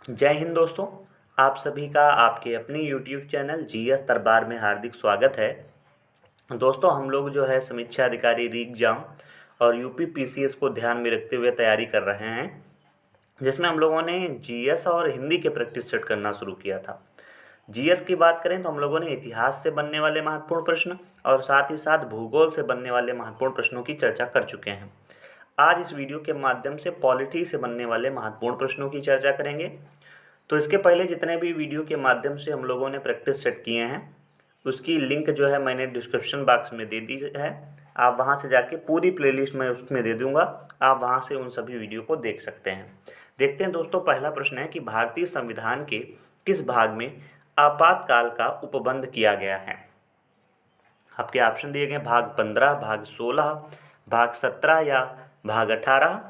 जय हिंद दोस्तों। आप सभी का आपके अपने यूट्यूब चैनल जीएस दरबार में हार्दिक स्वागत है। दोस्तों, हम लोग जो है समीक्षा अधिकारी री एग्जाम और यूपी पीसीएस को ध्यान में रखते हुए तैयारी कर रहे हैं, जिसमें हम लोगों ने जीएस और हिंदी के प्रैक्टिस सेट करना शुरू किया था। जीएस की बात करें तो हम लोगों ने इतिहास से बनने वाले महत्वपूर्ण प्रश्न और साथ ही साथ भूगोल से बनने वाले महत्वपूर्ण प्रश्नों की चर्चा कर चुके हैं। आज इस वीडियो के माध्यम से पॉलिटी से बनने वाले महत्वपूर्ण प्रश्नों की चर्चा करेंगे। तो इसके पहले जितने भी वीडियो के माध्यम से हम लोगों ने प्रैक्टिस सेट किए हैं, उसकी लिंक जो है मैंने डिस्क्रिप्शन बॉक्स में दे दी है। आप वहां से जाके पूरी प्लेलिस्ट मैं उसमें दे दूंगा, आप वहां से उन सभी वीडियो को देख सकते हैं। देखते हैं दोस्तों, पहला प्रश्न है कि भारतीय संविधान के किस भाग में आपातकाल का उपबंध किया गया है। आपके ऑप्शन दिए गए भाग 15, भाग 16, भाग 17 या भाग 18।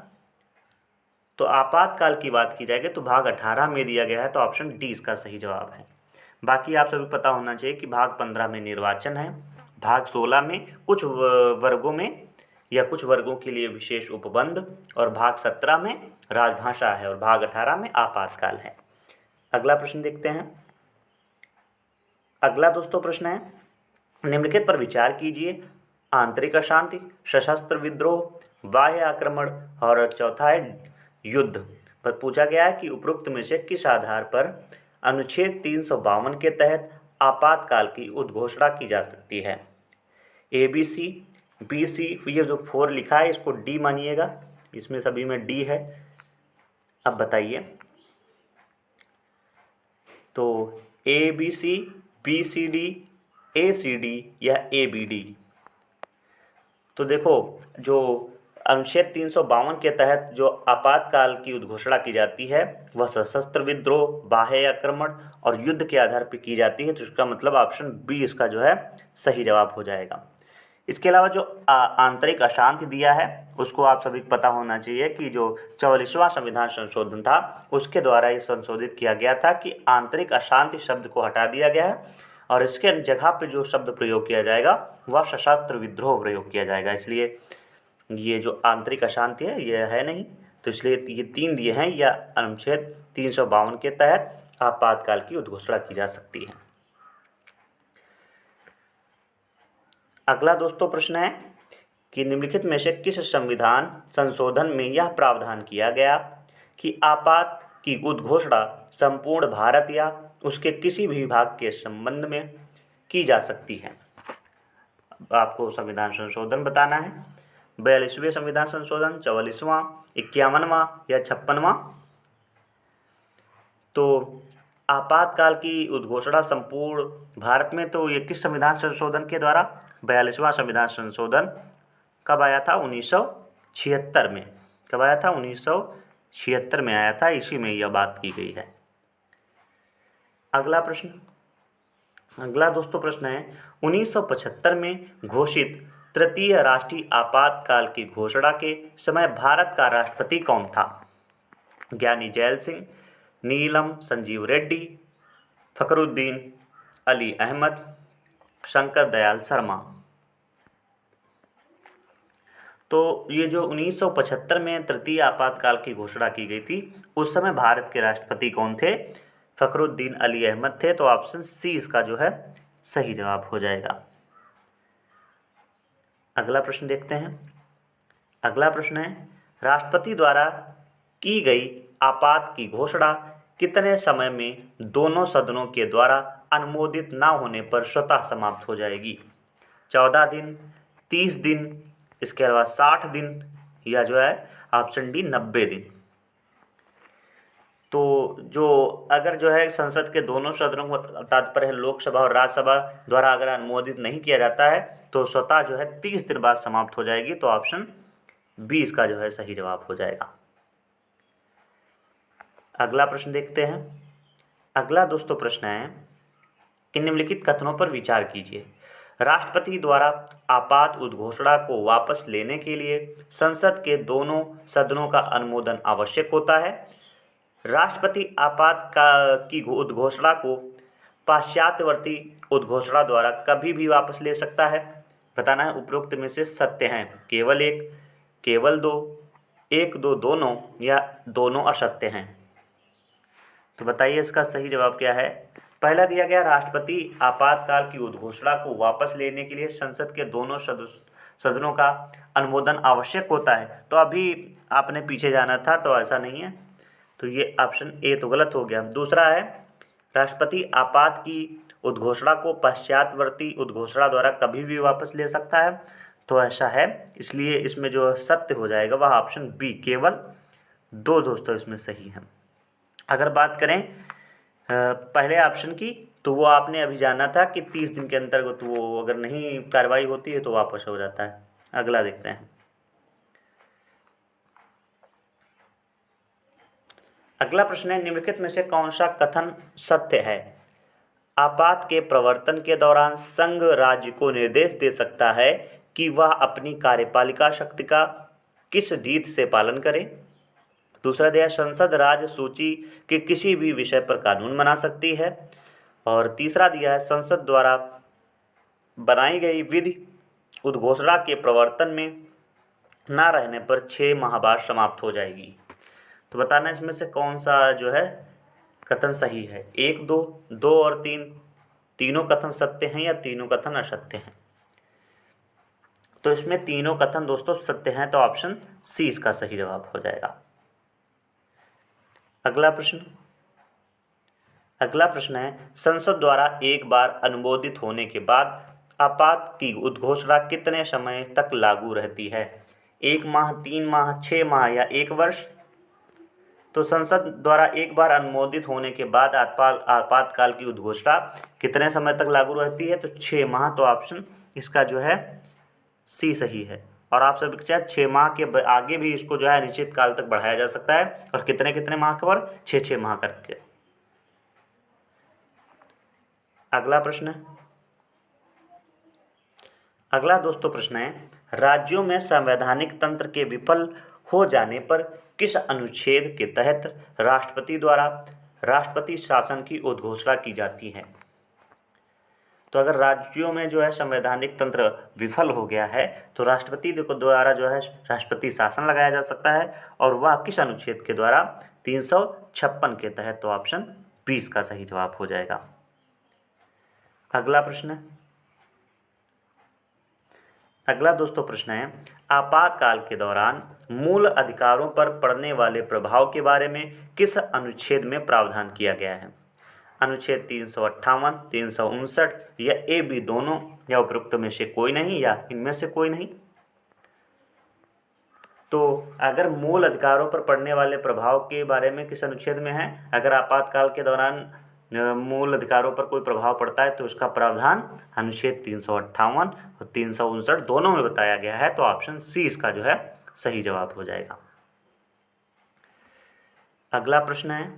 तो आपातकाल की बात की जाएगी तो भाग 18 में दिया गया है, तो ऑप्शन डी इसका सही जवाब है। बाकी आप सभी पता होना चाहिए कि भाग 15 में निर्वाचन है, भाग 16 में कुछ वर्गों में या कुछ वर्गों के लिए विशेष उपबंध, और भाग 17 में राजभाषा है, और भाग 18 में आपातकाल है। अगला प्रश्न देखते हैं। अगला दोस्तों प्रश्न है, निम्नलिखित पर विचार कीजिए। आंतरिक अशांति, सशस्त्र विद्रोह, बाह्य आक्रमण और चौथा है युद्ध। पर पूछा गया है कि उपरोक्त में से किस आधार पर अनुच्छेद 352 के तहत आपातकाल की उद्घोषणा की जा सकती है। ए बी सी, बी सी, ये जो 4 लिखा है इसको डी मानिएगा, इसमें सभी में डी है। अब बताइए, तो A B C, B C D, A C D या ए बी डी। तो देखो, जो अनुच्छेद 352 के तहत जो आपातकाल की उद्घोषणा की जाती है वह सशस्त्र विद्रोह, बाह्य आक्रमण और युद्ध के आधार पर की जाती है, तो इसका मतलब ऑप्शन बी इसका जो है सही जवाब हो जाएगा। इसके अलावा जो आंतरिक अशांति दिया है उसको आप सभी को पता होना चाहिए कि जो 44वां संविधान संशोधन था उसके द्वारा ये संशोधित किया गया था कि आंतरिक अशांति शब्द को हटा दिया गया है और इसके जगह पे जो शब्द प्रयोग किया जाएगा वह सशस्त्र विद्रोह प्रयोग किया जाएगा। इसलिए ये जो आंतरिक अशांति है ये है नहीं, तो इसलिए ये 3 दिए हैं या अनुच्छेद 352 के तहत आपातकाल की उद्घोषणा की जा सकती है। अगला दोस्तों प्रश्न है कि निम्नलिखित में से किस संविधान संशोधन में यह प्रावधान किया गया कि आपात की उद्घोषणा संपूर्ण भारत या उसके किसी भी भाग के संबंध में की जा सकती है। आपको संविधान संशोधन बताना है, 42वें संविधान संशोधन, 44वां, 51वां या 56वां। तो आपातकाल की उद्घोषणा संपूर्ण भारत में, तो ये किस संविधान संशोधन के द्वारा, 42वां संविधान संशोधन कब आया था, 1976 में। कब आया था, 1976 में आया था, इसी में यह बात की गई है। अगला प्रश्न, अगला दोस्तों प्रश्न है, 1975 में घोषित तृतीय राष्ट्रीय आपातकाल की घोषणा के समय भारत का राष्ट्रपति कौन था। ज्ञानी जैल सिंह, नीलम संजीव रेड्डी, फखरुद्दीन अली अहमद, शंकर दयाल शर्मा। तो ये जो 1975 में तृतीय आपातकाल की घोषणा की गई थी उस समय भारत के राष्ट्रपति कौन थे, फखरुद्दीन अली अहमद थे, तो ऑप्शन सी इसका जो है सही जवाब हो जाएगा। अगला प्रश्न देखते हैं। अगला प्रश्न है, राष्ट्रपति द्वारा की गई आपात की घोषणा कितने समय में दोनों सदनों के द्वारा अनुमोदित न होने पर स्वतः समाप्त हो जाएगी। 14 दिन, 30 दिन, इसके अलावा 60 दिन या जो है ऑप्शन डी 90 दिन। तो जो अगर जो है संसद के दोनों सदनों को, तात्पर्य है लोकसभा और राज्यसभा द्वारा अगर अनुमोदित नहीं किया जाता है तो स्वतः जो है 30 दिन बाद समाप्त हो जाएगी, तो ऑप्शन बी इसका जो है सही जवाब हो जाएगा। अगला प्रश्न देखते हैं। अगला दोस्तों प्रश्न है कि निम्नलिखित कथनों पर विचार कीजिए। राष्ट्रपति द्वारा आपात उद्घोषणा को वापस लेने के लिए संसद के दोनों सदनों का अनुमोदन आवश्यक होता है। राष्ट्रपति आपात की उद्घोषणा को पाश्चात्यवर्ती उद्घोषणा द्वारा कभी भी वापस ले सकता है। बताना है उपरोक्त में से सत्य हैं, केवल एक, केवल दो, एक दो दोनों या दोनों असत्य हैं। तो बताइए इसका सही जवाब क्या है। पहला दिया गया, राष्ट्रपति आपातकाल की उद्घोषणा को वापस लेने के लिए संसद के दोनों सदनों का अनुमोदन आवश्यक होता है। तो अभी आपने पीछे जाना था, तो ऐसा नहीं है, तो ये ऑप्शन ए तो गलत हो गया। दूसरा है, राष्ट्रपति आपात की उद्घोषणा को पश्चातवर्ती उद्घोषणा द्वारा कभी भी वापस ले सकता है। तो ऐसा है, इसलिए इसमें जो सत्य हो जाएगा वह ऑप्शन बी, केवल दो दोस्तों इसमें सही हैं। अगर बात करें पहले ऑप्शन की, तो वो आपने अभी जाना था कि 30 दिन के अंतर्गत वो अगर नहीं कार्रवाई होती है तो वापस हो जाता है। अगला देखते हैं। अगला प्रश्न है, निम्नलिखित में से कौन सा कथन सत्य है। आपात के प्रवर्तन के दौरान संघ राज्य को निर्देश दे सकता है कि वह अपनी कार्यपालिका शक्ति का किस रीत से पालन करे। दूसरा दिया, संसद राज्य सूची के किसी भी विषय पर कानून बना सकती है। और तीसरा दिया है, संसद द्वारा बनाई गई विधि उद्घोषणा के प्रवर्तन में ना रहने पर 6 माह बाद समाप्त हो जाएगी। तो बताना इसमें से कौन सा जो है कथन सही है। 1, 2 और 3 तीनों कथन सत्य हैं या तीनों कथन असत्य हैं। तो इसमें तीनों कथन दोस्तों सत्य हैं, तो ऑप्शन सी इसका सही जवाब हो जाएगा। अगला प्रश्न है, संसद द्वारा एक बार अनुमोदित होने के बाद आपात की उद्घोषणा कितने समय तक लागू रहती है। 1 माह, 3 माह, 6 माह या 1 वर्ष। तो संसद द्वारा एक बार अनुमोदित होने के बाद आपातकाल की उद्घोषणा कितने समय तक लागू रहती है, तो 6 माह। तो ऑप्शन इसका जो है सी सही है। और आप सभी के साथ 6 माह के आगे भी इसको जो है अनिश्चित काल तक बढ़ाया जा सकता है, और कितने कितने माह पर, 6 माह करके। अगला दोस्तों प्रश्न है, राज्यों में संवैधानिक तंत्र के विफल हो जाने पर किस अनुच्छेद के तहत राष्ट्रपति द्वारा राष्ट्रपति शासन की उद्घोषणा की जाती है। तो अगर राज्यों में जो है संवैधानिक तंत्र विफल हो गया है तो राष्ट्रपति द्वारा जो है राष्ट्रपति शासन लगाया जा सकता है, और वह किस अनुच्छेद के द्वारा, 356 के तहत। तो ऑप्शन 20 का सही जवाब हो जाएगा। अगला दोस्तों प्रश्न है, आपातकाल के दौरान मूल अधिकारों पर पड़ने वाले प्रभाव के बारे में किस अनुच्छेद में प्रावधान किया गया है। अनुच्छेद 358, 359 या ए बी दोनों, या उपरोक्त में से कोई नहीं, या इनमें से कोई नहीं। तो अगर मूल अधिकारों पर पड़ने वाले प्रभाव के बारे में किस अनुच्छेद में है, अगर आपातकाल के दौरान मूल अधिकारों पर कोई प्रभाव पड़ता है तो उसका प्रावधान अनुच्छेद 358 और 359 दोनों में बताया गया है। तो ऑप्शन सी इसका जो है सही जवाब हो जाएगा। अगला प्रश्न है,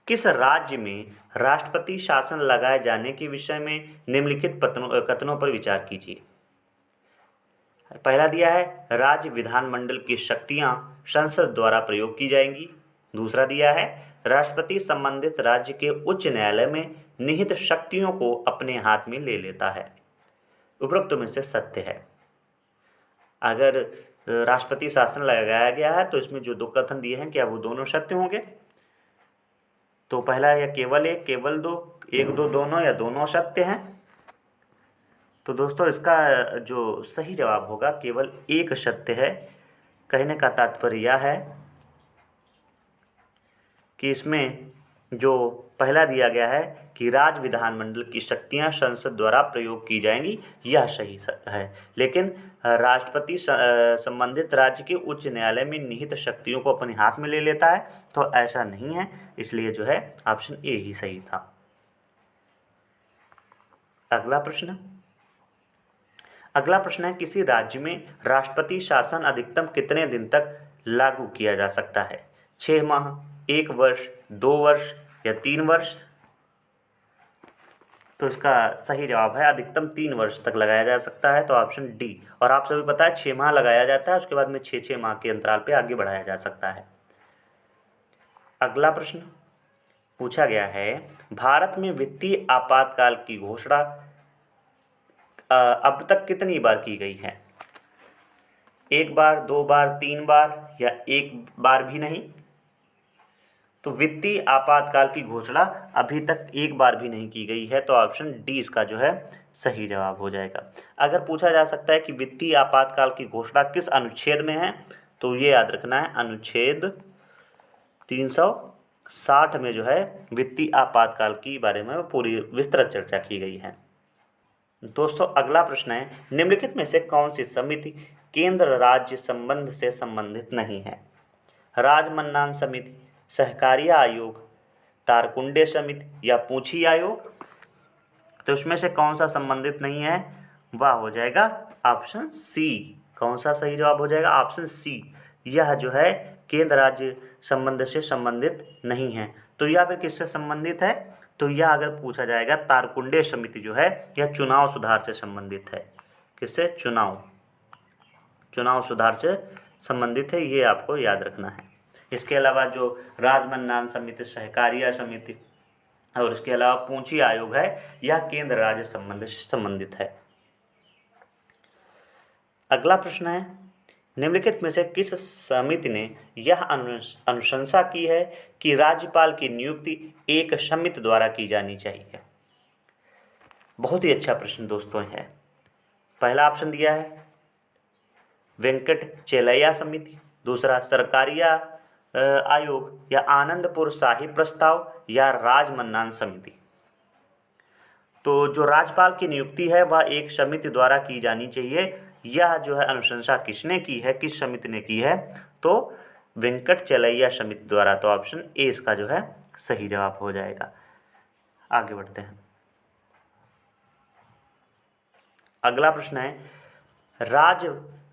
किस राज्य में राष्ट्रपति शासन लगाए जाने के विषय में निम्नलिखित कथनों पर विचार कीजिए। पहला दिया है, राज्य विधानमंडल की शक्तियां संसद द्वारा प्रयोग की जाएंगी। दूसरा दिया है, राष्ट्रपति संबंधित राज्य के उच्च न्यायालय में निहित शक्तियों को अपने हाथ में ले लेता है। उपरोक्त में से सत्य है। अगर राष्ट्रपति शासन लगाया गया है तो इसमें जो दो कथन दिए हैं, क्या वो दोनों सत्य होंगे। तो पहला है, या केवल एक, केवल दो, एक दो दोनों, या दोनों सत्य हैं। तो दोस्तों इसका जो सही जवाब होगा केवल एक सत्य है। कहने का तात्पर्य यह है कि इसमें जो पहला दिया गया है कि राज्य विधानमंडल की शक्तियां संसद द्वारा प्रयोग की जाएंगी, यह सही है। लेकिन राष्ट्रपति संबंधित राज्य के उच्च न्यायालय में निहित शक्तियों को अपने हाथ में ले लेता है, तो ऐसा नहीं है। इसलिए जो है ऑप्शन ए ही सही था। अगला प्रश्न है, किसी राज्य में राष्ट्रपति शासन अधिकतम कितने दिन तक लागू किया जा सकता है। 6 माह, 1 वर्ष, 2 वर्ष या 3 वर्ष। तो इसका सही जवाब है अधिकतम 3 वर्ष तक लगाया जा सकता है। तो ऑप्शन डी। और आप सभी पता है 6 माह लगाया जाता है, उसके बाद में 6 माह के अंतराल पे आगे बढ़ाया जा सकता है। अगला प्रश्न पूछा गया है, भारत में वित्तीय आपातकाल की घोषणा अब तक कितनी बार की गई है। 1 बार, 2 बार, 3 बार या 1 बार भी नहीं। तो वित्तीय आपातकाल की घोषणा अभी तक एक बार भी नहीं की गई है, तो ऑप्शन डी इसका जो है सही जवाब हो जाएगा। अगर पूछा जा सकता है कि वित्तीय आपातकाल की घोषणा किस अनुच्छेद में है, तो ये याद रखना है अनुच्छेद 360 में जो है वित्तीय आपातकाल के बारे में पूरी विस्तृत चर्चा की गई है। दोस्तों अगला प्रश्न है, निम्नलिखित में से कौन सी समिति केंद्र राज्य संबंध से संबंधित नहीं है? राजमन्नान समिति, सहकारिता आयोग, तारकुंडे समिति या पूंछी आयोग? तो इसमें से कौन सा संबंधित नहीं है? वह हो जाएगा ऑप्शन सी। कौन सा सही जवाब हो जाएगा? Option C. यह जो है केंद्र राज्य संबंध से संबंधित नहीं है। तो यह फिर किससे संबंधित है? तो यह अगर पूछा जाएगा तारकुंडे समिति जो है यह चुनाव सुधार से संबंधित है। किससे? चुनाव सुधार से संबंधित है, ये आपको याद रखना है। इसके अलावा जो राजमन्नान समिति, सहकारिता समिति और इसके अलावा पूंछी आयोग है, यह केंद्र राज्य संबंध से संबंधित है। अगला प्रश्न है, निम्नलिखित में से किस समिति ने यह अनुशंसा की है कि राज्यपाल की नियुक्ति एक समिति द्वारा की जानी चाहिए? बहुत ही अच्छा प्रश्न दोस्तों है। पहला ऑप्शन दिया है वेंकट चेलैया समिति, दूसरा सरकारिया आयोग या आनंदपुर शाही प्रस्ताव या राजमन्नान समिति। तो जो राज्यपाल की नियुक्ति है वह एक समिति द्वारा की जानी चाहिए। यह जो है अनुशंसा किसने की है, किस समिति ने की है? तो वेंकट चेलैया समिति द्वारा। तो ऑप्शन ए इसका जो है सही जवाब हो जाएगा। आगे बढ़ते हैं। अगला प्रश्न है,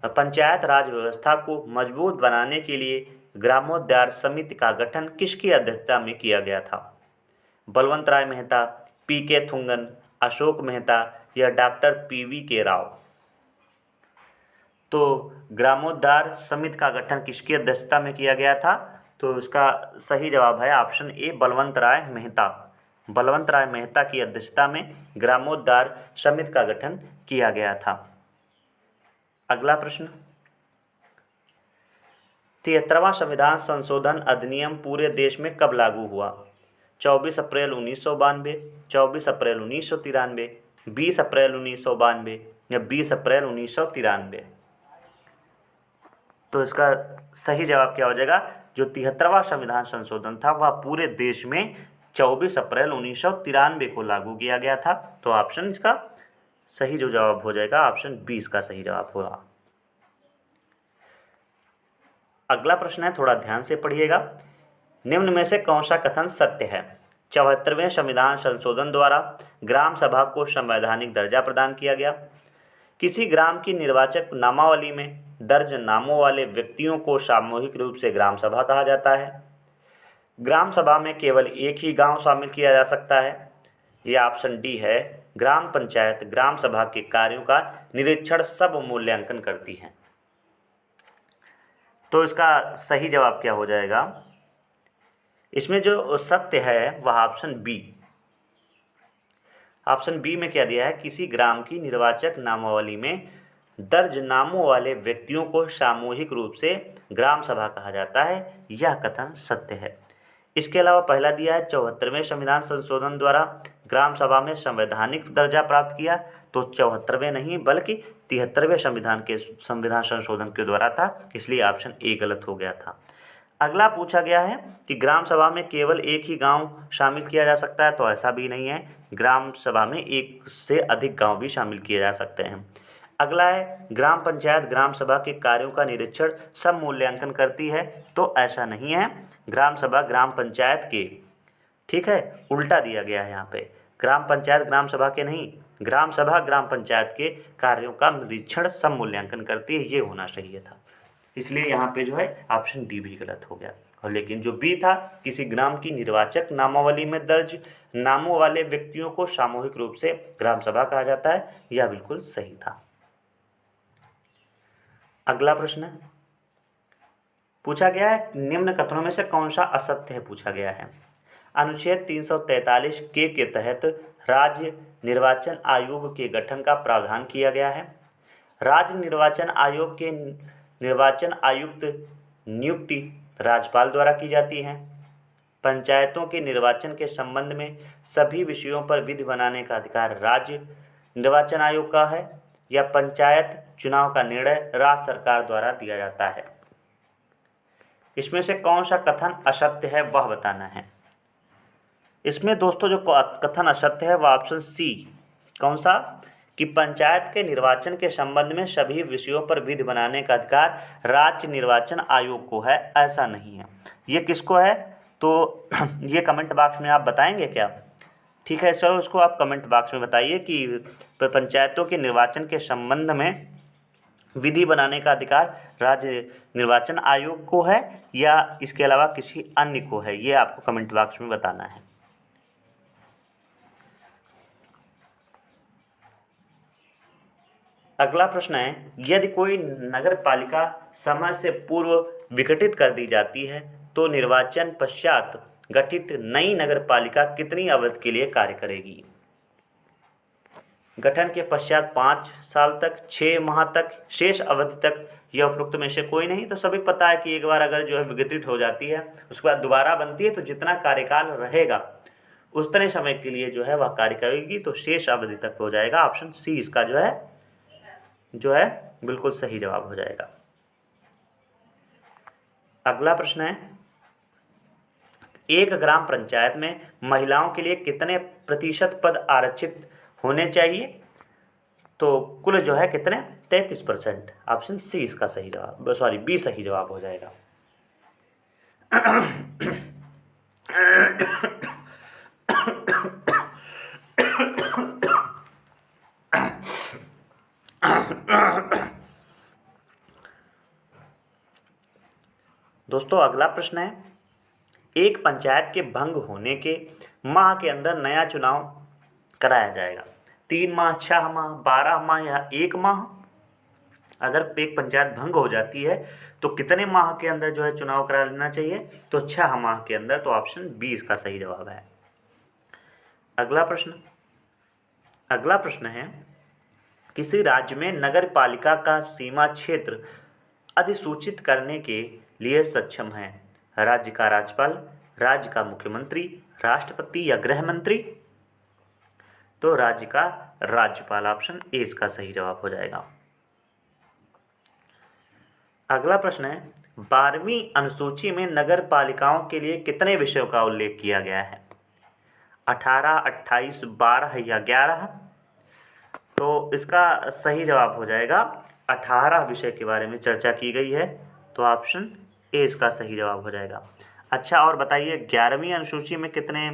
पंचायत राज व्यवस्था को मजबूत बनाने के लिए ग्रामोद्धार समिति का गठन किसकी अध्यक्षता में किया गया था? बलवंत राय मेहता, पी.के. थुंगन, अशोक मेहता या डॉक्टर पी.वी.के. राव? तो ग्रामोद्धार समिति का गठन किसकी अध्यक्षता में किया गया था? तो इसका सही जवाब है ऑप्शन ए बलवंत राय मेहता। बलवंत राय मेहता की अध्यक्षता में ग्रामोद्धार समिति का गठन किया गया था। अगला प्रश्न, 73वां संविधान संशोधन अधिनियम पूरे देश में कब लागू हुआ? 24 अप्रैल 1992, 24 अप्रैल 1993, 20 अप्रैल 1992 या 20 अप्रैल 1993? तो इसका सही जवाब क्या हो जाएगा? जो 73वां संविधान संशोधन था वह पूरे देश में 24 अप्रैल 1993 को लागू किया गया था। तो ऑप्शन इसका सही जो जवाब हो जाएगा ऑप्शन बी इसका सही जवाब होगा। अगला प्रश्न है, थोड़ा ध्यान से पढ़िएगा। निम्न में से कौन सा कथन सत्य है? 74वें संविधान संशोधन द्वारा ग्राम सभा को संवैधानिक दर्जा प्रदान किया गया। किसी ग्राम की निर्वाचक नामावली में दर्ज नामों वाले व्यक्तियों को सामूहिक रूप से ग्राम सभा कहा जाता है। ग्राम सभा में केवल एक ही गांव शामिल किया जा सकता है। यह ऑप्शन डी है, ग्राम पंचायत ग्राम सभा के कार्यों का निरीक्षण सब मूल्यांकन करती है। तो इसका सही जवाब क्या हो जाएगा? इसमें जो सत्य है वह ऑप्शन बी। ऑप्शन बी में क्या दिया है? किसी ग्राम की निर्वाचक नामावली में दर्ज नामों वाले व्यक्तियों को सामूहिक रूप से ग्राम सभा कहा जाता है। यह कथन सत्य है। इसके अलावा पहला दिया है 74वें संविधान संशोधन द्वारा ग्राम सभा में संवैधानिक दर्जा प्राप्त किया। तो 74वें नहीं बल्कि 73वें संविधान संशोधन के द्वारा था, इसलिए ऑप्शन ए गलत हो गया था। अगला पूछा गया है कि ग्राम सभा में केवल एक ही गांव शामिल किया जा सकता है। तो ऐसा भी नहीं है, ग्राम सभा में एक से अधिक गांव भी शामिल किए जा सकते हैं। अगला है, ग्राम पंचायत ग्राम सभा के कार्यों का निरीक्षण सब मूल्यांकन करती है। तो ऐसा नहीं है, ग्राम सभा ग्राम पंचायत के, ठीक है, उल्टा दिया गया है यहाँ पे। ग्राम पंचायत ग्राम सभा के नहीं, ग्राम सभा ग्राम पंचायत के कार्यों का निरीक्षण सब मूल्यांकन करती है, ये होना चाहिए था। इसलिए यहाँ पे जो है ऑप्शन डी भी गलत हो गया। और लेकिन जो बी था, किसी ग्राम की निर्वाचक नामावली में दर्ज नामों वाले व्यक्तियों को सामूहिक रूप से ग्राम सभा कहा जाता है, यह बिल्कुल सही था। अगला प्रश्न पूछा गया है, निम्न कथनों में से कौन सा असत्य है पूछा गया है। अनुच्छेद 343 के तहत राज्य निर्वाचन आयोग के गठन का प्रावधान किया गया है। राज्य निर्वाचन आयोग के निर्वाचन आयुक्त नियुक्ति राज्यपाल द्वारा की जाती है। पंचायतों के निर्वाचन के संबंध में सभी विषयों पर विधि बनाने का अधिकार राज्य निर्वाचन आयोग का है, या पंचायत चुनाव का निर्णय राज्य सरकार द्वारा दिया जाता है। इसमें से कौन सा कथन असत्य है वह बताना है। इसमें दोस्तों जो कथन असत्य है वह ऑप्शन सी, कौन सा, कि पंचायत के निर्वाचन के संबंध में सभी विषयों पर विधि बनाने का अधिकार राज्य निर्वाचन आयोग को है, ऐसा नहीं है। ये किसको है, तो ये कमेंट बॉक्स में आप बताएंगे क्या? ठीक है, चलो इसको आप कमेंट बॉक्स में बताइए कि पंचायतों के निर्वाचन के संबंध में विधि बनाने का अधिकार राज्य निर्वाचन आयोग को है या इसके अलावा किसी अन्य को है, ये आपको कमेंट बॉक्स में बताना है। अगला प्रश्न है, यदि कोई नगर पालिका समय से पूर्व विघटित कर दी जाती है तो निर्वाचन पश्चात गठित नई नगर पालिका कितनी अवधि के लिए कार्य करेगी? गठन के पश्चात 5 साल तक, 6 माह तक, शेष अवधि तक, यह उपरोक्त में से कोई नहीं। तो सभी पता है कि एक बार अगर जो है विघटित हो जाती है उसके बाद दोबारा बनती है तो जितना कार्यकाल रहेगा उतने समय के लिए जो है वह कार्य करेगी, तो शेष अवधि तक हो जाएगा। ऑप्शन सी इसका जो है बिल्कुल सही जवाब हो जाएगा। अगला प्रश्न है, एक ग्राम पंचायत में महिलाओं के लिए कितने प्रतिशत पद आरक्षित होने चाहिए? तो कुल जो है कितने, 33%। ऑप्शन सी इसका सही जवाब, सॉरी बी सही जवाब हो जाएगा। दोस्तों अगला प्रश्न है, एक पंचायत के भंग होने के माह के अंदर नया चुनाव कराया जाएगा। 3 माह, 6 माह, 12 माह या 1 माह? अगर एक पंचायत भंग हो जाती है तो कितने माह के अंदर जो है चुनाव करा लेना चाहिए? तो 6 माह के अंदर। तो ऑप्शन बी इसका सही जवाब है। अगला प्रश्न है, किसी राज्य में नगर पालिका का सीमा क्षेत्र अधिसूचित करने के लिए सक्षम है राज्य का राज्यपाल, राज्य का मुख्यमंत्री, राष्ट्रपति या गृह मंत्री? तो राज्य का राज्यपाल, ऑप्शन ए इसका सही जवाब हो जाएगा। अगला प्रश्न है, 12वीं अनुसूची में नगर पालिकाओं के लिए कितने विषयों का उल्लेख किया गया है? 18, 28, 12 या 11? तो इसका सही जवाब हो जाएगा 18 विषय के बारे में चर्चा की गई है, तो ऑप्शन ए इसका सही जवाब हो जाएगा। अच्छा, और बताइए 11वीं अनुसूची में कितने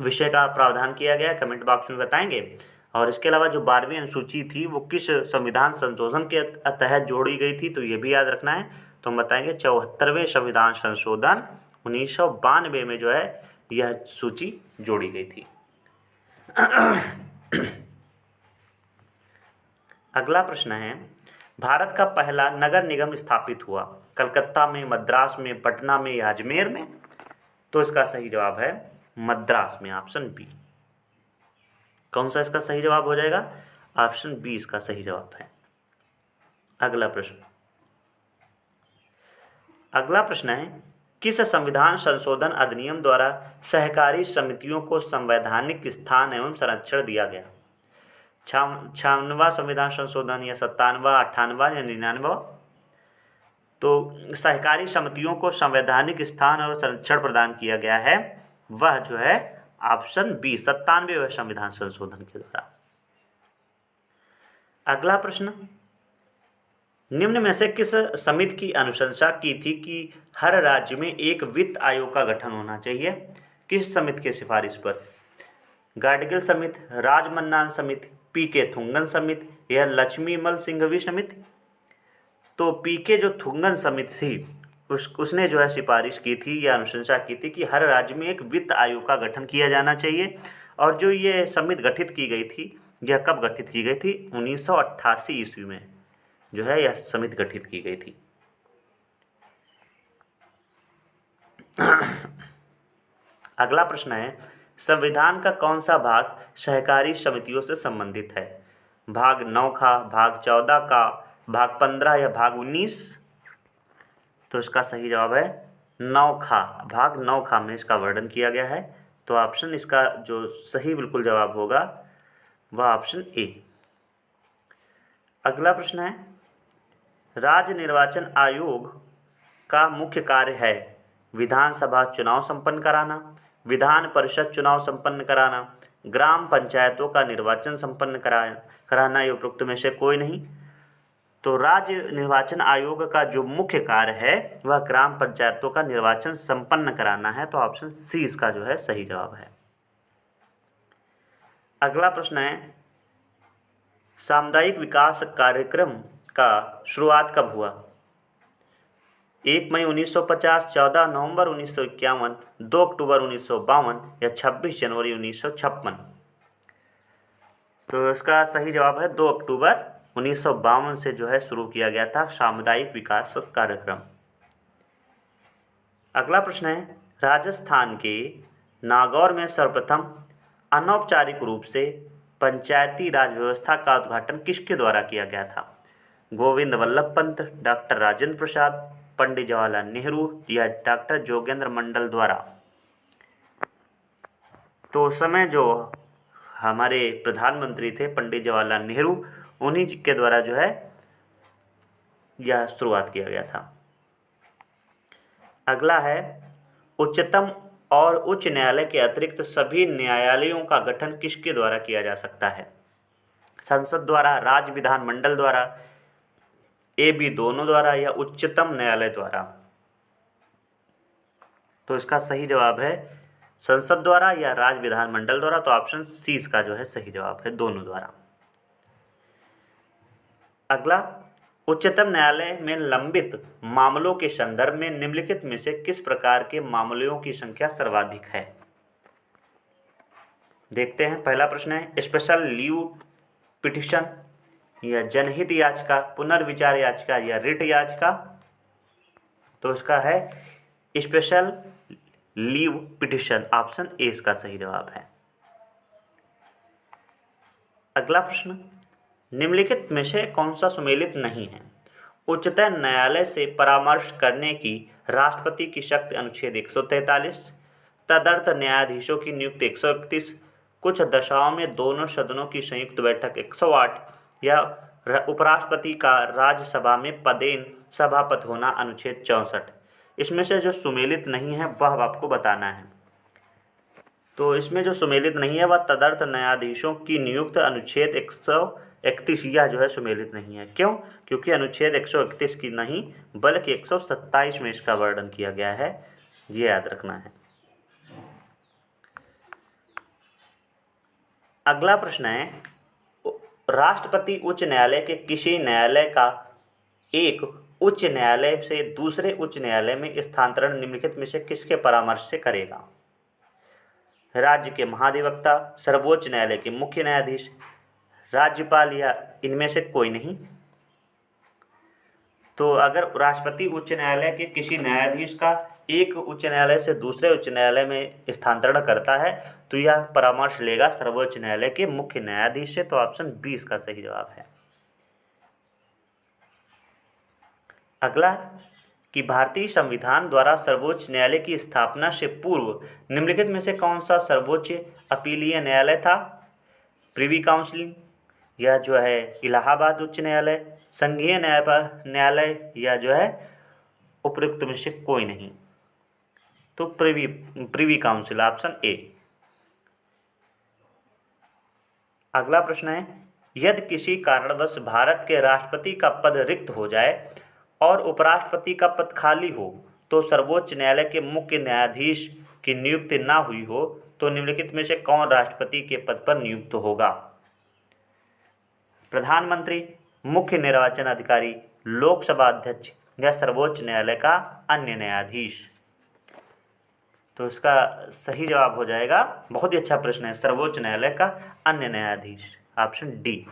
विषय का प्रावधान किया गया है? कमेंट बॉक्स में बताएंगे। और इसके अलावा जो 12वीं अनुसूची थी वो किस संविधान संशोधन के तहत जोड़ी गई थी? तो ये भी याद रखना है। तो हम बताएंगे 74वें संविधान संशोधन 1992 में जो है यह सूची जोड़ी गई थी। अगला प्रश्न है, भारत का पहला नगर निगम स्थापित हुआ कलकत्ता में, मद्रास में, पटना में या अजमेर में? तो इसका सही जवाब है मद्रास में, ऑप्शन बी। कौन सा इसका सही जवाब हो जाएगा? ऑप्शन बी इसका सही जवाब है। अगला प्रश्न है, किस संविधान संशोधन अधिनियम द्वारा सहकारी समितियों को संवैधानिक स्थान एवं संरक्षण दिया गया? 56वां संविधान संशोधन या 57वां, 58वां या 99वां? तो सहकारी समितियों को संवैधानिक स्थान और संरक्षण प्रदान किया गया है, वह जो है ऑप्शन बी 97वें संविधान संशोधन के द्वारा। अगला प्रश्न, निम्न में से किस समिति की अनुशंसा की थी कि हर राज्य में एक वित्त आयोग का गठन होना चाहिए? किस समिति के सिफारिश पर? गाडगिल समिति, राजमन्नान समिति, पीके थुंगन समिति या लक्ष्मीमल सिंघवी समिति? तो पीके जो थुंगन समिति थी उसने जो है सिफारिश की थी या अनुशंसा की थी कि हर राज्य में एक वित्त आयोग का गठन किया जाना चाहिए। और जो ये समिति गठित की गई थी, यह कब गठित की गई थी? 1988 ईस्वी में जो है यह समिति गठित की गई थी। अगला प्रश्न है, संविधान का कौन सा भाग सहकारी समितियों से संबंधित है? भाग 9 का, भाग 14 का, भाग 15 या भाग 19? तो इसका सही जवाब है नौखा, भाग नौखा में इसका वर्णन किया गया है। तो ऑप्शन इसका जो सही बिल्कुल जवाब होगा वह ऑप्शन ए। अगला प्रश्न है, राज्य निर्वाचन आयोग का मुख्य कार्य है विधानसभा चुनाव संपन्न कराना, विधान परिषद चुनाव संपन्न कराना, ग्राम पंचायतों का निर्वाचन संपन्न कराना, या उपरोक्त में से कोई नहीं। तो राज्य निर्वाचन आयोग का जो मुख्य कार्य है वह ग्राम पंचायतों का निर्वाचन संपन्न कराना है। तो ऑप्शन सी इसका जो है सही जवाब है। अगला प्रश्न है, सामुदायिक विकास कार्यक्रम का शुरुआत कब हुआ? 1 मई 1950, 14 नवंबर 1951, 2 अक्टूबर 1952 या 26 जनवरी 1956। तो इसका सही जवाब है 2 अक्टूबर 1952 से जो है शुरू किया गया था सामुदायिक विकास कार्यक्रम। अगला प्रश्न है, राजस्थान के नागौर में सर्वप्रथम अनौपचारिक रूप से पंचायती राज व्यवस्था का उद्घाटन किसके द्वारा किया गया था? गोविंद वल्लभ पंत, डॉक्टर राजेंद्र प्रसाद, पंडित जवाहरलाल नेहरू या डॉक्टर जोगेंद्र मंडल द्वारा? तो उस समय जो हमारे प्रधानमंत्री थे पंडित जवाहरलाल नेहरू, उन्हीं के द्वारा जो है यह शुरुआत किया गया था। अगला है, उच्चतम और उच्च न्यायालय के अतिरिक्त सभी न्यायालयों का गठन किसके द्वारा किया जा सकता है? संसद द्वारा, राज्य विधानमंडल द्वारा, ए बी दोनों द्वारा या उच्चतम न्यायालय द्वारा? तो इसका सही जवाब है संसद द्वारा या राज्य विधानमंडल द्वारा। तो ऑप्शन सी इसका जो है सही जवाब है, दोनों द्वारा। अगला, उच्चतम न्यायालय में लंबित मामलों के संदर्भ में निम्नलिखित में से किस प्रकार के मामलों की संख्या सर्वाधिक है? देखते हैं। पहला प्रश्न है, स्पेशल लीव पिटिशन या जनहित याचिका, पुनर्विचार याचिका या रिट याचिका? तो इसका है special leave petition, option A इसका सही जवाब है। अगला प्रश्न, निम्नलिखित में से कौन सा सुमेलित नहीं है? उच्चतम न्यायालय से परामर्श करने की राष्ट्रपति की शक्ति अनुच्छेद 143, तदर्थ न्यायाधीशों की नियुक्ति 131, कुछ दशाओं में दोनों सदनों की संयुक्त बैठक 108 या उपराष्ट्रपति का राज्यसभा में पदेन सभापति होना अनुच्छेद 64। इसमें से जो सुमेलित नहीं है वह आपको बताना है। तो इसमें जो सुमेलित नहीं है वह तदर्थ न्यायाधीशों की नियुक्त अनुच्छेद 131 यह जो है सुमेलित नहीं है। क्यों? क्योंकि अनुच्छेद 131 की नहीं बल्कि 127 में इसका वर्णन किया गया है, ये याद रखना है। अगला प्रश्न है, राष्ट्रपति उच्च न्यायालय के किसी न्यायालय का एक उच्च न्यायालय से दूसरे उच्च न्यायालय में स्थानांतरण निम्नलिखित में से किसके परामर्श से करेगा? राज्य के महाधिवक्ता, सर्वोच्च न्यायालय के मुख्य न्यायाधीश, राज्यपाल या इनमें से कोई नहीं? तो अगर राष्ट्रपति उच्च न्यायालय के किसी न्यायाधीश का एक उच्च न्यायालय से दूसरे उच्च न्यायालय में स्थानांतरण करता है तो यह परामर्श लेगा सर्वोच्च न्यायालय के मुख्य न्यायाधीश से। तो ऑप्शन बी इसका सही जवाब है। अगला, कि भारतीय संविधान द्वारा सर्वोच्च न्यायालय की स्थापना से पूर्व निम्नलिखित में से कौन सा सर्वोच्च अपीलीय न्यायालय था? प्रिवी काउंसिल या जो है इलाहाबाद उच्च न्यायालय, संघीय न्यायालय या जो है उपयुक्त में से कोई नहीं? तो प्रिवी काउंसिल, ऑप्शन ए। अगला प्रश्न है, यदि किसी कारणवश भारत के राष्ट्रपति का पद रिक्त हो जाए और उपराष्ट्रपति का पद खाली हो तो सर्वोच्च न्यायालय के मुख्य न्यायाधीश की नियुक्ति ना हुई हो तो निम्नलिखित में से कौन राष्ट्रपति के पद पर नियुक्त होगा? प्रधानमंत्री, मुख्य निर्वाचन अधिकारी, लोकसभा अध्यक्ष या सर्वोच्च न्यायालय का अन्य न्यायाधीश? तो इसका सही जवाब हो जाएगा, बहुत ही अच्छा प्रश्न है, सर्वोच्च न्यायालय का अन्य न्यायाधीश, ऑप्शन डी।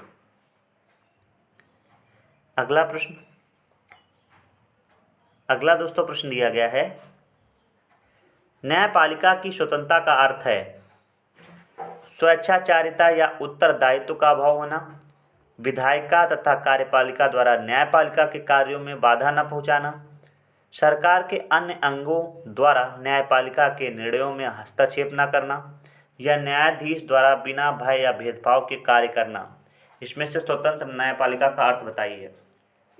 अगला प्रश्न, अगला दोस्तों प्रश्न दिया गया है, न्यायपालिका की स्वतंत्रता का अर्थ है स्वेच्छाचारिता या उत्तरदायित्व का अभाव होना, विधायिका तथा कार्यपालिका द्वारा न्यायपालिका के कार्यों में बाधा न पहुंचाना, सरकार के अन्य अंगों द्वारा न्यायपालिका के निर्णयों में हस्तक्षेप न करना, या न्यायाधीश द्वारा बिना भय या भेदभाव के कार्य करना। इसमें से स्वतंत्र न्यायपालिका का अर्थ बताइए।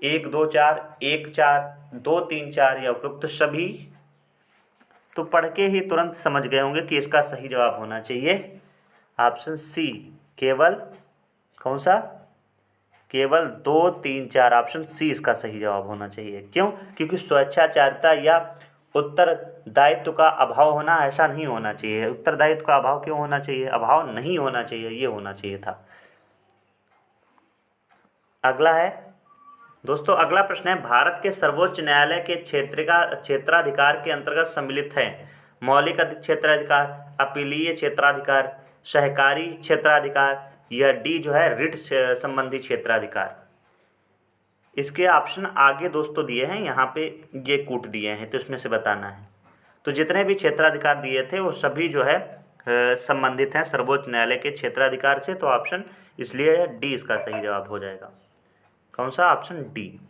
1 2 4, 1 4, 2 3 4 या उपयुक्त सभी। तो पढ़ के ही तुरंत समझ गए होंगे कि इसका सही जवाब होना चाहिए ऑप्शन सी, केवल कौन सा, केवल 2 3 4। ऑप्शन सी इसका सही जवाब होना चाहिए। क्यों? क्योंकि स्वेच्छाचारिता या उत्तरदायित्व का अभाव होना, ऐसा नहीं होना चाहिए। उत्तरदायित्व का अभाव क्यों होना चाहिए? अभाव नहीं होना चाहिए, ये होना चाहिए था। अगला है दोस्तों, अगला प्रश्न है, भारत के सर्वोच्च न्यायालय के क्षेत्राधिकार के अंतर्गत सम्मिलित है मौलिक क्षेत्राधिकार, अपीलीय क्षेत्राधिकार, सहकारी क्षेत्राधिकार, या डी जो है रिट संबंधी क्षेत्राधिकार। इसके ऑप्शन आगे दोस्तों दिए हैं, यहाँ पे ये कूट दिए हैं, तो इसमें से बताना है। तो जितने भी क्षेत्राधिकार दिए थे वो सभी जो है संबंधित हैं सर्वोच्च न्यायालय के क्षेत्राधिकार से। तो ऑप्शन इसलिए डी इसका सही जवाब हो जाएगा। कौन सा? Option D.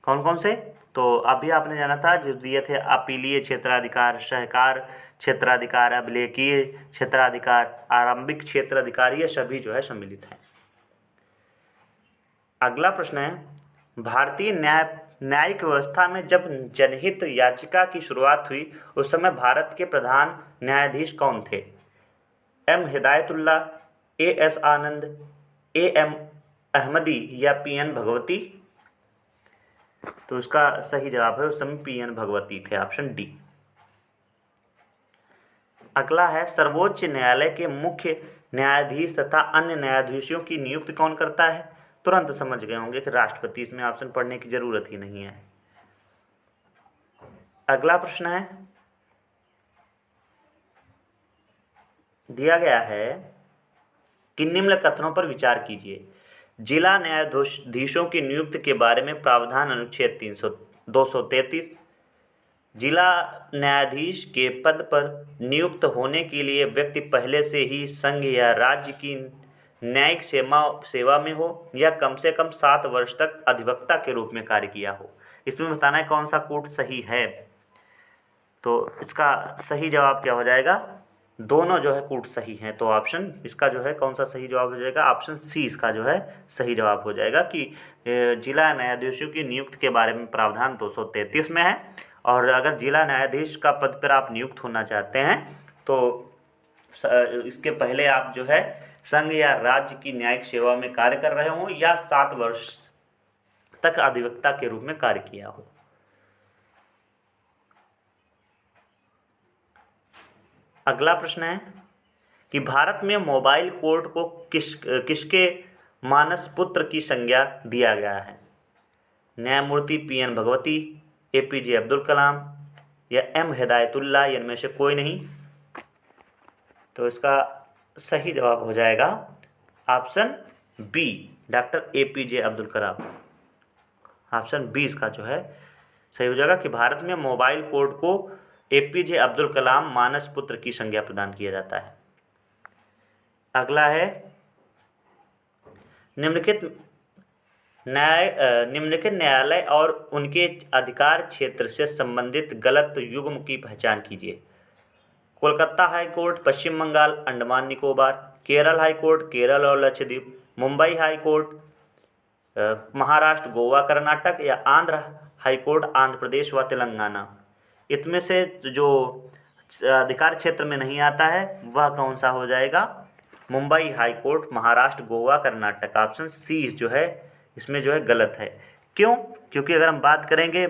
कौन कौन से? तो अभी आपने जाना था जो दिए थे, अपीलीय क्षेत्राधिकार, सहकार क्षेत्राधिकार, अभिलेखीय क्षेत्राधिकार, आरंभिक क्षेत्राधिकार, ये सभी जो है सम्मिलित हैं। अगला प्रश्न है, भारतीय न्यायिक व्यवस्था में जब जनहित याचिका की शुरुआत हुई उस समय भारत के प्रधान न्यायाधीश कौन थे? एम हिदायतुल्ला, एस आनंद, एम अहमदी, या पीएन भगवती? तो इसका सही जवाब है उस समय पीएन भगवती थे। Option D. अगला है, सर्वोच्च न्यायालय के मुख्य न्यायाधीश तथा अन्य न्यायाधीशों की नियुक्ति कौन करता है? तुरंत समझ गए होंगे कि राष्ट्रपति। इसमें ऑप्शन पढ़ने की जरूरत ही नहीं है। अगला प्रश्न है, दिया गया है कि निम्न कथनों पर विचार कीजिए। जिला न्यायाधीशों की नियुक्ति के बारे में प्रावधान अनुच्छेद 233। जिला न्यायाधीश के पद पर नियुक्त होने के लिए व्यक्ति पहले से ही संघ या राज्य की न्यायिक सेवा में हो या कम से कम 7 वर्ष तक अधिवक्ता के रूप में कार्य किया हो। इसमें बताना है कौन सा कोड सही है। तो इसका सही जवाब क्या हो जाएगा? दोनों जो है कोड सही हैं। तो ऑप्शन इसका जो है कौन सा सही जवाब हो जाएगा? ऑप्शन सी इसका जो है सही जवाब हो जाएगा कि जिला न्यायाधीशों की नियुक्ति के बारे में प्रावधान 233 में है। और अगर जिला न्यायाधीश का पद पर आप नियुक्त होना चाहते हैं तो इसके पहले आप जो है संघ या राज्य की न्यायिक सेवा में कार्य कर रहे हों या 7 वर्ष तक अधिवक्ता के रूप में कार्य किया हो। अगला प्रश्न है कि भारत में मोबाइल कोर्ट को किसके मानस पुत्र की संज्ञा दिया गया है? न्यायमूर्ति पीएन भगवती, एपीजे अब्दुल कलाम, या एम हिदायतुल्ला, इनमें से कोई नहीं। तो इसका सही जवाब हो जाएगा option B, doctor APJ Abdul Kalam. Option B इसका जो है सही हो जाएगा कि भारत में मोबाइल कोर्ट को एपीजे अब्दुल कलाम मानस पुत्र की संज्ञा प्रदान किया जाता है। अगला है, निम्नलिखित न्यायालय और उनके अधिकार क्षेत्र से संबंधित गलत युग्म की पहचान कीजिए। कोलकाता हाई कोर्ट, पश्चिम बंगाल, अंडमान निकोबार, केरल हाई कोर्ट, केरल और लक्षद्वीप, मुंबई हाई कोर्ट, महाराष्ट्र, गोवा, कर्नाटक, या आंध्र हाई कोर्ट, आंध्र प्रदेश व तेलंगाना। इसमें से जो अधिकार क्षेत्र में नहीं आता है वह कौन सा हो जाएगा? Mumbai high court, Maharashtra, Goa, Karnataka. Option C जो है इसमें जो है गलत है। क्यों? क्योंकि अगर हम बात करेंगे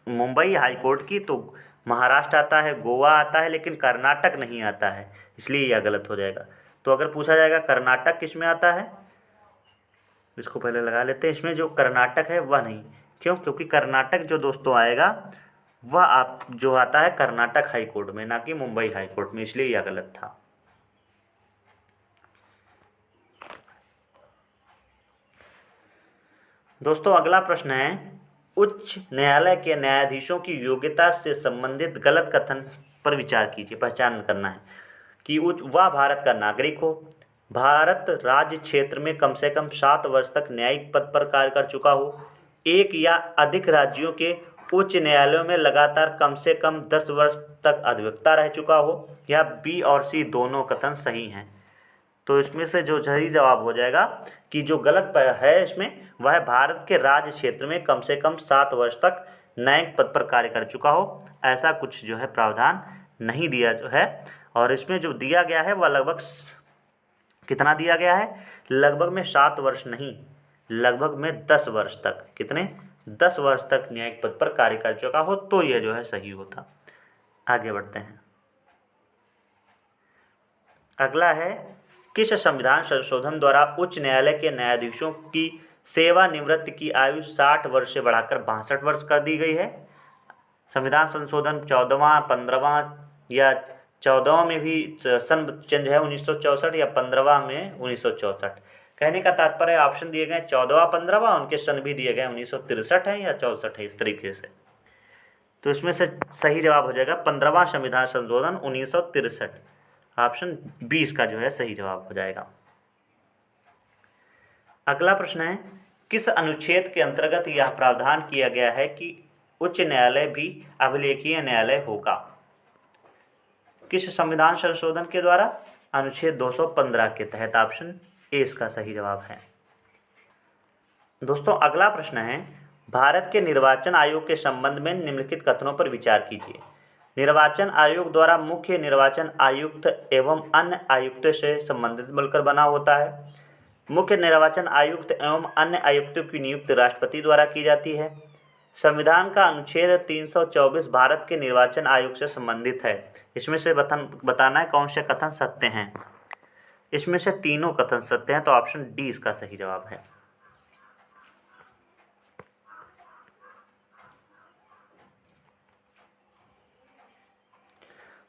मुंबई हाई कोर्ट की तो महाराष्ट्र आता है, गोवा आता है, लेकिन कर्नाटक नहीं आता है, इसलिए यह गलत हो जाएगा। तो अगर पूछा जाएगा कर्नाटक किस में आता है, इसको पहले लगा लेते हैं। इसमें जो कर्नाटक है वह नहीं। क्यों? क्योंकि कर्नाटक जो दोस्तों आएगा वह आप जो आता है कर्नाटक हाई कोर्ट में, ना कि मुंबई हाई कोर्ट में, इसलिए यह गलत था। दोस्तों अगला प्रश्न है, उच्च न्यायालय के न्यायाधीशों की योग्यता से संबंधित गलत कथन पर विचार कीजिए। पहचान करना है कि वह भारत का नागरिक हो, भारत राज्य क्षेत्र में कम से कम 7 वर्ष तक न्यायिक पद पर कार्य कर चुका हो, एक या अधिक राज्यों के उच्च न्यायालयों में लगातार कम से कम 10 वर्ष तक अधिवक्ता रह चुका हो, या बी और सी दोनों कथन सही हैं। तो इसमें से जो सही जवाब हो जाएगा कि जो गलत है इसमें वह भारत के राज्य क्षेत्र में कम से कम 7 वर्ष तक न्यायिक पद पर कार्य कर चुका हो, ऐसा कुछ जो है प्रावधान नहीं दिया जो है। और इसमें जो दिया गया है वह लगभग कितना दिया गया है, लगभग में 7 वर्ष नहीं, लगभग में 10 वर्ष तक, कितने 10 वर्ष तक न्यायिक पद पर कार्य कर चुका हो, तो यह जो है सही होता। आगे बढ़ते हैं। अगला है, किस संविधान संशोधन द्वारा उच्च न्यायालय के न्यायाधीशों की सेवानिवृत्ति की आयु 60 वर्ष से बढ़ाकर 62 वर्ष कर दी गई है। संविधान संशोधन 14वां 15वां या 14वां में भी सन चेंज है 1964 या 15वां में 1964। कहने का तात्पर्य ऑप्शन दिए गए 14वां 15वां, उनके सन भी दिए गए 1963 है या 64 है, इस तरीके से। तो इसमें से सही जवाब हो जाएगा 15वां संविधान संशोधन 1963, ऑप्शन 20 का जो है सही जवाब हो जाएगा। अगला प्रश्न है, किस अनुच्छेद के अंतर्गत यह प्रावधान किया गया है कि उच्च न्यायालय भी अभिलेखीय न्यायालय होगा? किस संविधान संशोधन के द्वारा? अनुच्छेद 215 के तहत, ऑप्शन ए इसका सही जवाब है। दोस्तों अगला प्रश्न है, भारत के निर्वाचन आयोग के संबंध में निम्नलिखित कथनों पर विचार कीजिए। निर्वाचन आयोग द्वारा मुख्य निर्वाचन आयुक्त एवं अन्य आयुक्तों से संबंधित मिलकर बना होता है। मुख्य निर्वाचन आयुक्त एवं अन्य आयुक्तों की नियुक्ति राष्ट्रपति द्वारा की जाती है। संविधान का अनुच्छेद 324 भारत के निर्वाचन आयोग से संबंधित है। इसमें से बताना है कौन से कथन सत्य हैं। इसमें से तीनों कथन सत्य हैं, तो ऑप्शन डी इसका सही जवाब है।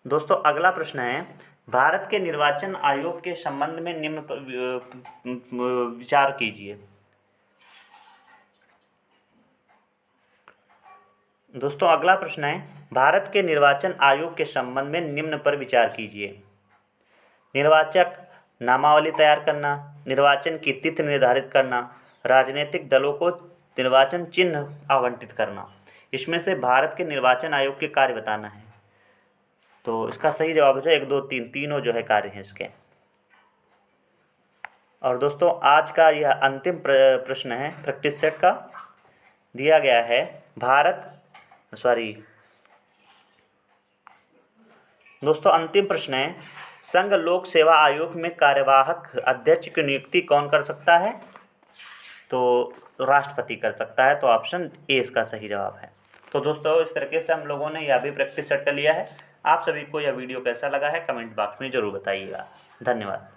दोस्तों अगला प्रश्न है, भारत के निर्वाचन आयोग के संबंध में निम्न पर विचार कीजिए। दोस्तों अगला प्रश्न है, भारत के निर्वाचन आयोग के संबंध में निम्न पर विचार कीजिए। निर्वाचक नामावली तैयार करना, निर्वाचन की तिथि निर्धारित करना, राजनीतिक दलों को निर्वाचन चिन्ह आवंटित करना। इसमें से भारत के निर्वाचन आयोग के कार्य बताना है। तो इसका सही जवाब है 1 2 3, तीनों जो है कार्य हैं इसके। और दोस्तों आज का यह अंतिम प्रश्न है प्रैक्टिस सेट का, दिया गया है दोस्तों अंतिम प्रश्न है, संघ लोक सेवा आयोग में कार्यवाहक अध्यक्ष की नियुक्ति कौन कर सकता है? तो राष्ट्रपति कर सकता है, तो ऑप्शन ए इसका सही जवाब है। तो दोस्तों इस तरीके से हम लोगों ने यह भी प्रैक्टिस सेट लिया है। आप सभी को यह वीडियो कैसा लगा है कमेंट बॉक्स में ज़रूर बताइएगा। धन्यवाद।